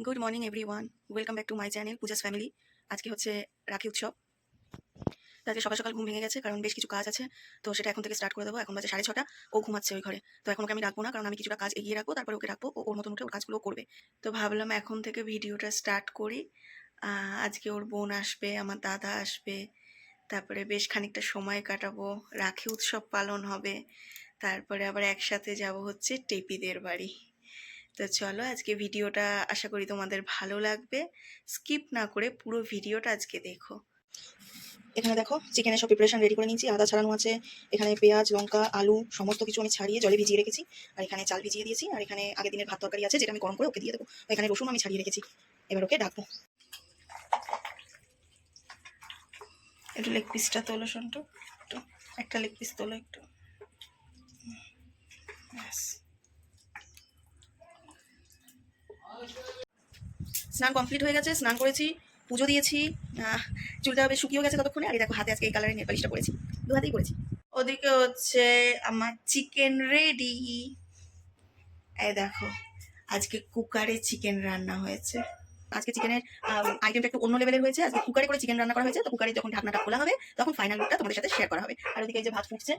Good morning everyone, welcome back to my channel Puja's family. আজকে হচ্ছে রাখি উৎসব। তো আজকে সকাল সকাল ঘুম ভেঙে গেছে, কারণ বেশ কিছু কাজ আছে। তো সেটা এখন থেকে স্টার্ট করে দেবো। এখন বাজে 6:30। ও ঘুমাচ্ছে ওই ঘরে। তো এখন ওকে আমি রাখবো না, কারণ আমি কিছুটা কাজ এগিয়ে রাখবো, তারপরে ওকে রাখবো। ও ওর মতন উঠে ওর কাজগুলো করবে। তো ভাবলাম এখন থেকে ভিডিওটা স্টার্ট করি। আজকে ওর বোন আসবে, আমার দাদা আসবে, তারপরে বেশ খানিকটা সময় কাটাবো, রাখি উৎসব পালন হবে, তারপরে আবার একসাথে যাব হচ্ছে টেপিদের বাড়ি। তো চলো আজকে ভিডিওটা আশা করি তোমাদের ভালো লাগবে। স্কিপ না করে পুরো ভিডিওটা আজকে দেখো। এখানে দেখো চিকেনের সব প্রিপারেশন রেডি করে নিয়েছি। আদা ছাড়ানো আছে, এখানে পেঁয়াজ, লঙ্কা, আলু সমস্ত কিছু আমি ছাড়িয়ে জলে ভিজিয়ে রেখেছি। আর এখানে চাল ভিজিয়ে দিয়েছি। আর এখানে আগের দিনের ভাত তরকারি আছে, যেটা আমি গরম করে ওকে দিয়ে দেবো। এখানে রসুন আমি ছাড়িয়ে রেখেছি। এবার ওকে ডাকবো। একটু লেগ পিসটা তোলো সন্টু, একটু একটা লেগ পিস তোলো একটু। স্নান কমপ্লিট হয়ে গেছে, স্নান করেছি, পুজো দিয়েছি, চুলটা বেশ শুকিয়ে গেছে ততক্ষণে। আর দেখো হাতে আজকে এই কালারের নেল পালিশটা করেছি, দু হাতেই করেছি। ওদিকে হচ্ছে আমার চিকেন রেডি। এই দেখো আজকে কুকারে চিকেন রান্না হয়েছে। আজকে চিকেনের আইটেমটা একটু অন্য লেভেলের হয়েছে। আজকে কুকারে করে চিকেন রান্না করা হয়েছে। তো কুকারে যখন ঢাকনাটা খোলা হবে তখন ফাইনাল লুকটা তোমাদের সাথে শেয়ার করা হবে। আর ওদিকে এই যে ভাত ফুটছে,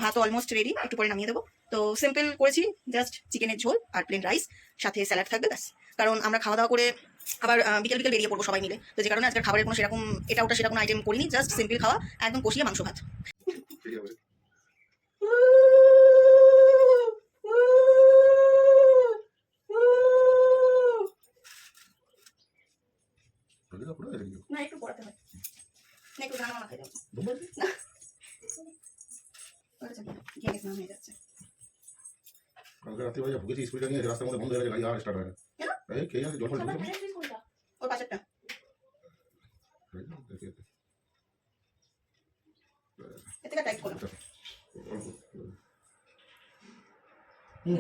ভাতও অলমোস্ট রেডি, একটু পরে নামিয়ে দেবো। তো সিম্পল করেছি, জাস্ট চিকেনের ঝোল আর প্লেন রাইস, সাথে স্যালাড থাকবে, ব্যাস। কারণ আমরা খাওয়া দাওয়া করে আবার বিকেল বিকেল বেরিয়ে পড়বো সবাই মিলে। তো যে কারণে আজকের খাবারের কোনো সেরকম এটা ওটা সেরকম আইটেম করিনি, জাস্ট সিম্পল খাওয়া, একদম কষিয়ে মাংস ভাত। না একটু পড়াতে হয়, না একটু গানা মাথায় যাচ্ছে না, ঘেমে স্নান হয়ে যাচ্ছে। কালকে রাত্রে বাজে ভুগেছি, স্কুলটা নিয়ে রাস্তার মধ্যে বন্ধ হয়ে গেছে, গাড়ি আর স্টার্ট হয় না। এই কে জানে জল ফল ঢুকেছে ওর পাশেরটা এতে টাইট করো,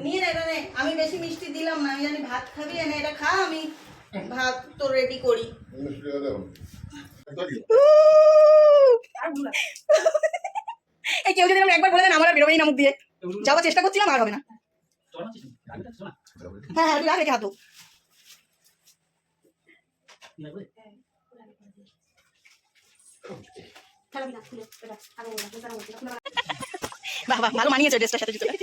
নিয়ে নে নে। আমি বেশি মিষ্টি দিলাম না, আমি জানি ভাত খাবি, এনে এটা খা, আমি ভাত তো রেডি করি। এই কেউ যদি একবার বলে দেন আমার আর বেরোবেই না মুখ দিয়ে। যাওয়ার চেষ্টা করছিলাম, আর হবে না। হ্যাঁ হ্যাঁ, তুই রাখ, রেখে হাত ধো। বাহ বাহ, ভালো মানিয়েছে ড্রেসটার সাথে জুতোটা।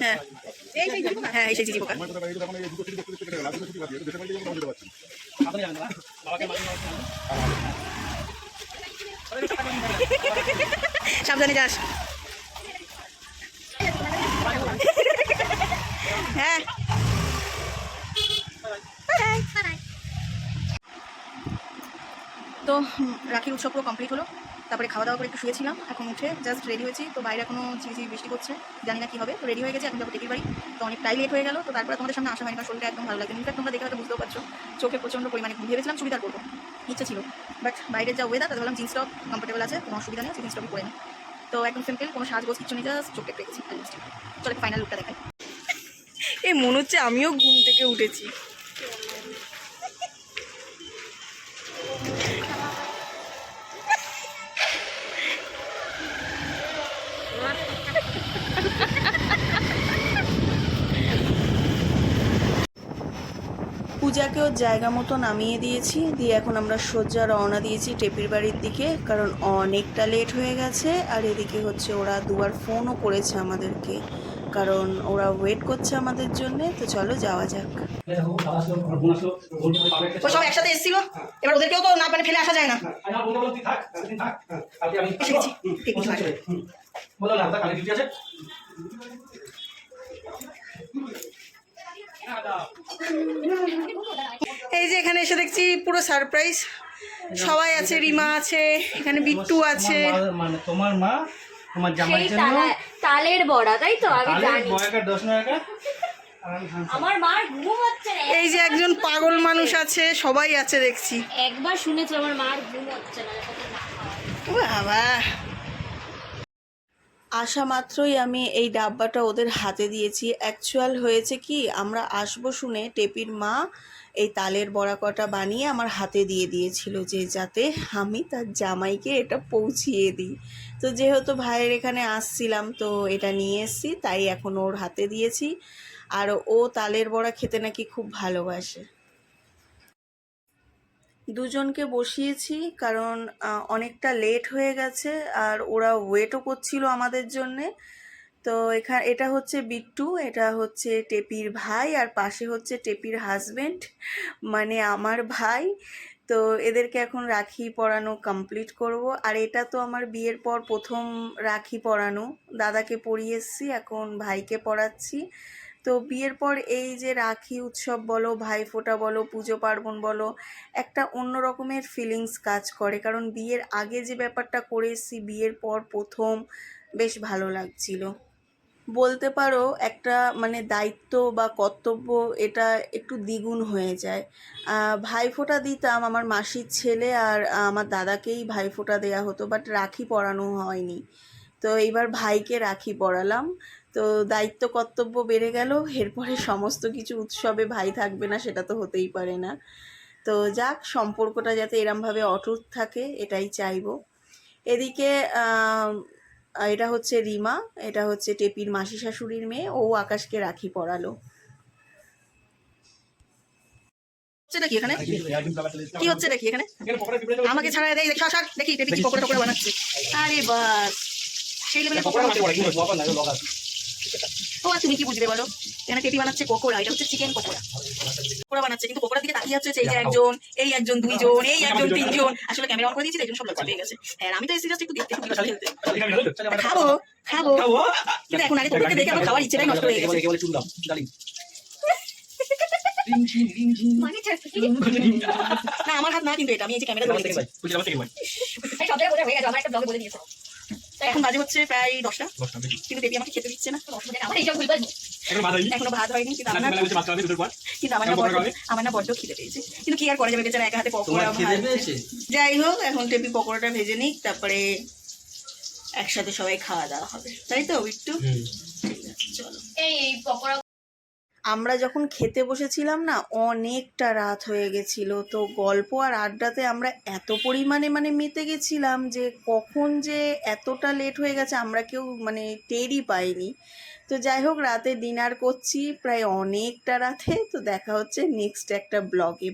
হ্যাঁ হ্যাঁ, এই সেই জিজি পোকা। সাবধানে যাস। হ্যাঁ তো রাখির উৎসব পুরো কমপ্লিট হলো। তারপরে খাওয়া দাওয়া করে একটু শুয়েছিলাম, এখন উঠে জাস্ট রেডি হয়েছি। তো বাইরে এখনো ঝিঝি বৃষ্টি করছে, জানি না কি হবে। তো রেডি হয়ে গেছে, এখন যাবো টেপির বাড়ি। তো অনেকটাই লেট হয়ে গেল। তো তারপরে তোমাদের সামনে আসা হয়নি, কারণ শরীরটা একদম ভালো লাগে। ইনফ্যাক্ট তোমরা দেখে হয়তো বুঝতেও পারছো, চোখে প্রচণ্ড পরিমাণে ঘুম। ভেবেছিলাম চুড়িদার করবো, ইচ্ছে ছিল, বাট বাইরের যা ওয়েদার, তাতে বললাম জিন্স টপ কমফোর্টেবল আছে, কোনো অসুবিধা নেই, জিন্স টপই পরে নিই। তো একদম সিম্পল, কোনো সাজগোজ কিছু নেই, জাস্ট চোখে রেখেছি। চলো ফাইনাল লুকটা দেখাই। এই মনে হচ্ছে আমিও ঘুম থেকে উঠেছি। পূজাকে ওর জায়গা মতো নামিয়ে দিয়েছি, দিয়ে এখন আমরা সোজা রওনা দিয়েছি টেপির বাড়ির দিকে, কারণ অনেকটা লেট হয়ে গেছে। আর এদিকে হচ্ছে ওরা দুবার ফোনও করেছে আমাদেরকে, কারণ ওরা ওয়েট করছে আমাদের জন্যে। তো চলো যাওয়া যাক। ও সব একসাথে এসেছিল, এবার ওদেরকেও তো না মানে ফেলে আসা যায় না। এসে গেছি টেপির বাড়ি। এই যে এখানে এসে দেখছি পুরো সারপ্রাইজ, সবাই আছে, রিমা আছে, এখানে বিট্টু আছে, মানে তোমার মা, তোমার জামাইয়ের জন্য তালের বড়া, তাই তো আমি জানি। আমার মার ঘুম হচ্ছে না। এই যে একজন পাগল মানুষ আছে, সবাই আছে দেখছি। একবার শুনেছি আমার মার ঘুম হচ্ছে না। বাবা আসা মাত্রই আমি এই ডাব্বাটা ওদের হাতে দিয়েছি। অ্যাকচুয়াল হয়েছে কি, আমরা আসবো শুনে টেপির মা এই তালের বড়া কটা বানিয়ে আমার হাতে দিয়ে দিয়েছিল, যে যাতে আমি তার জামাইকে এটা পৌঁছিয়ে দিই। তো যেহেতু ভাইয়ের এখানে আসছিলাম, তো এটা নিয়ে এসেছি, তাই এখন ওর হাতে দিয়েছি। আর ও তালের বড়া খেতে নাকি খুব ভালোবাসে। দুজনকে বসিয়েছি কারণ অনেকটা লেট হয়ে গেছে, আর ওরা ওয়েটও করছিল আমাদের জন্যে। তো এটা হচ্ছে বিট্টু, এটা হচ্ছে টেপির ভাই, আর পাশে হচ্ছে টেপির হাজবেন্ড, মানে আমার ভাই। তো এদেরকে এখন রাখি পরানো কমপ্লিট করব। আর এটা তো আমার বিয়ের পর প্রথম রাখি পরানো, দাদাকে পরিয়ে এসেছি, এখন ভাইকে পরাচ্ছি। তো বিয়ের পর এই যে রাখি উৎসব বলো, ভাইফোঁটা বলো, পুজো পার্বণ বলো, একটা অন্য রকমের ফিলিংস কাজ করে। কারণ বিয়ের আগে যে ব্যাপারটা করে এসেছি, বিয়ের পর প্রথম বেশ ভালো লাগছিল। বলতে পারো একটা মানে দায়িত্ব বা কর্তব্য, এটা একটু দ্বিগুণ হয়ে যায়। ভাইফোঁটা দিতাম আমার মাসির ছেলে আর আমার দাদাকেই ভাইফোঁটা দেওয়া হতো, বাট রাখি পরানো হয়নি। তো এইবার ভাইকে রাখি পরালাম। তো দায়িত্ব কর্তব্য বেড়ে গেল, এরপরে সমস্ত কিছু উৎসবে ভাই থাকবে না, সেটা তো হতেই পারে না। তো যাক, সম্পর্কটা যাতে এরমভাবে অটুট থাকে এটাই চাইবো। এদিকে এটা হচ্ছে রিমা, এটা হচ্ছে টেপির মাসি শাশুড়ির মেয়ে, ও আকাশকে রাখি পরালো। হচ্ছে নাকি এখানে, কি হচ্ছে নাকি এখানে? আমাকে ছাড়া দেখ, দেখি সর দেখি টেপি কি পকোড়া টকোড়া বানাচ্ছে। আরে বাস, সেই লেভেলে পকোড়া বানাচ্ছে। ও আর তুমি কি বুঝবে বলো, এখানে টেপি বানাচ্ছে পকোড়া, এটা হচ্ছে চিকেন পকোড়া। পকোড়া বানাচ্ছে, কিন্তু পকোড়ার দিকে তাকিয়ে যাচ্ছে এই যে একজন, এই একজন, দুইজন, এই একজন, তিনজন। আসলে ক্যামেরা অন করে দিয়েছি, এই জন্য সব লজ্জা পেয়ে গেছে। হ্যাঁ, আমি তো এসে জাস্ট একটু দেখতে খেলতে। খাবো খাবো, কিন্তু এখন আগে তোকে দেখে আমার খাওয়ার ইচ্ছেটাই নষ্ট হয়ে গেছে। না, আমার হাত না কিন্তু এটা, আমি এই যে ক্যামেরা ধরে রেখেছি। এখন বাজে হচ্ছে প্রায় 10টা, কিন্তু দেবী আমাকে খেতে দিচ্ছে না। এখনো ভাত হয়নি, কিন্তু আমার না বড্ড খিদে পেয়েছে। কিন্তু কি আর করা যাবে, বেচারা একা হাতে পকোড়া ভাজছে। যাই হোক, এখন টেপি পকোড়াটা ভেজে নিক, তারপরে একসাথে সবাই খাওয়া দাওয়া হবে, তাই তো বিট্টু? ঠিক আছে, চলো। এই পকোড়া আমরা যখন খেতে বসেছিলাম না, অনেকটা রাত হয়ে গেছিল। তো গল্প আর আড্ডাতে আমরা এত পরিমাণে মানে মেতে গেছিলাম যে কখন যে এতটা লেট হয়ে গেছে আমরা কেউ মানে টেরই পাইনি। তো যাই হোক, রাতে ডিনার করছি প্রায় অনেকটা রাতে। তো দেখা হচ্ছে নেক্সট একটা ব্লগে।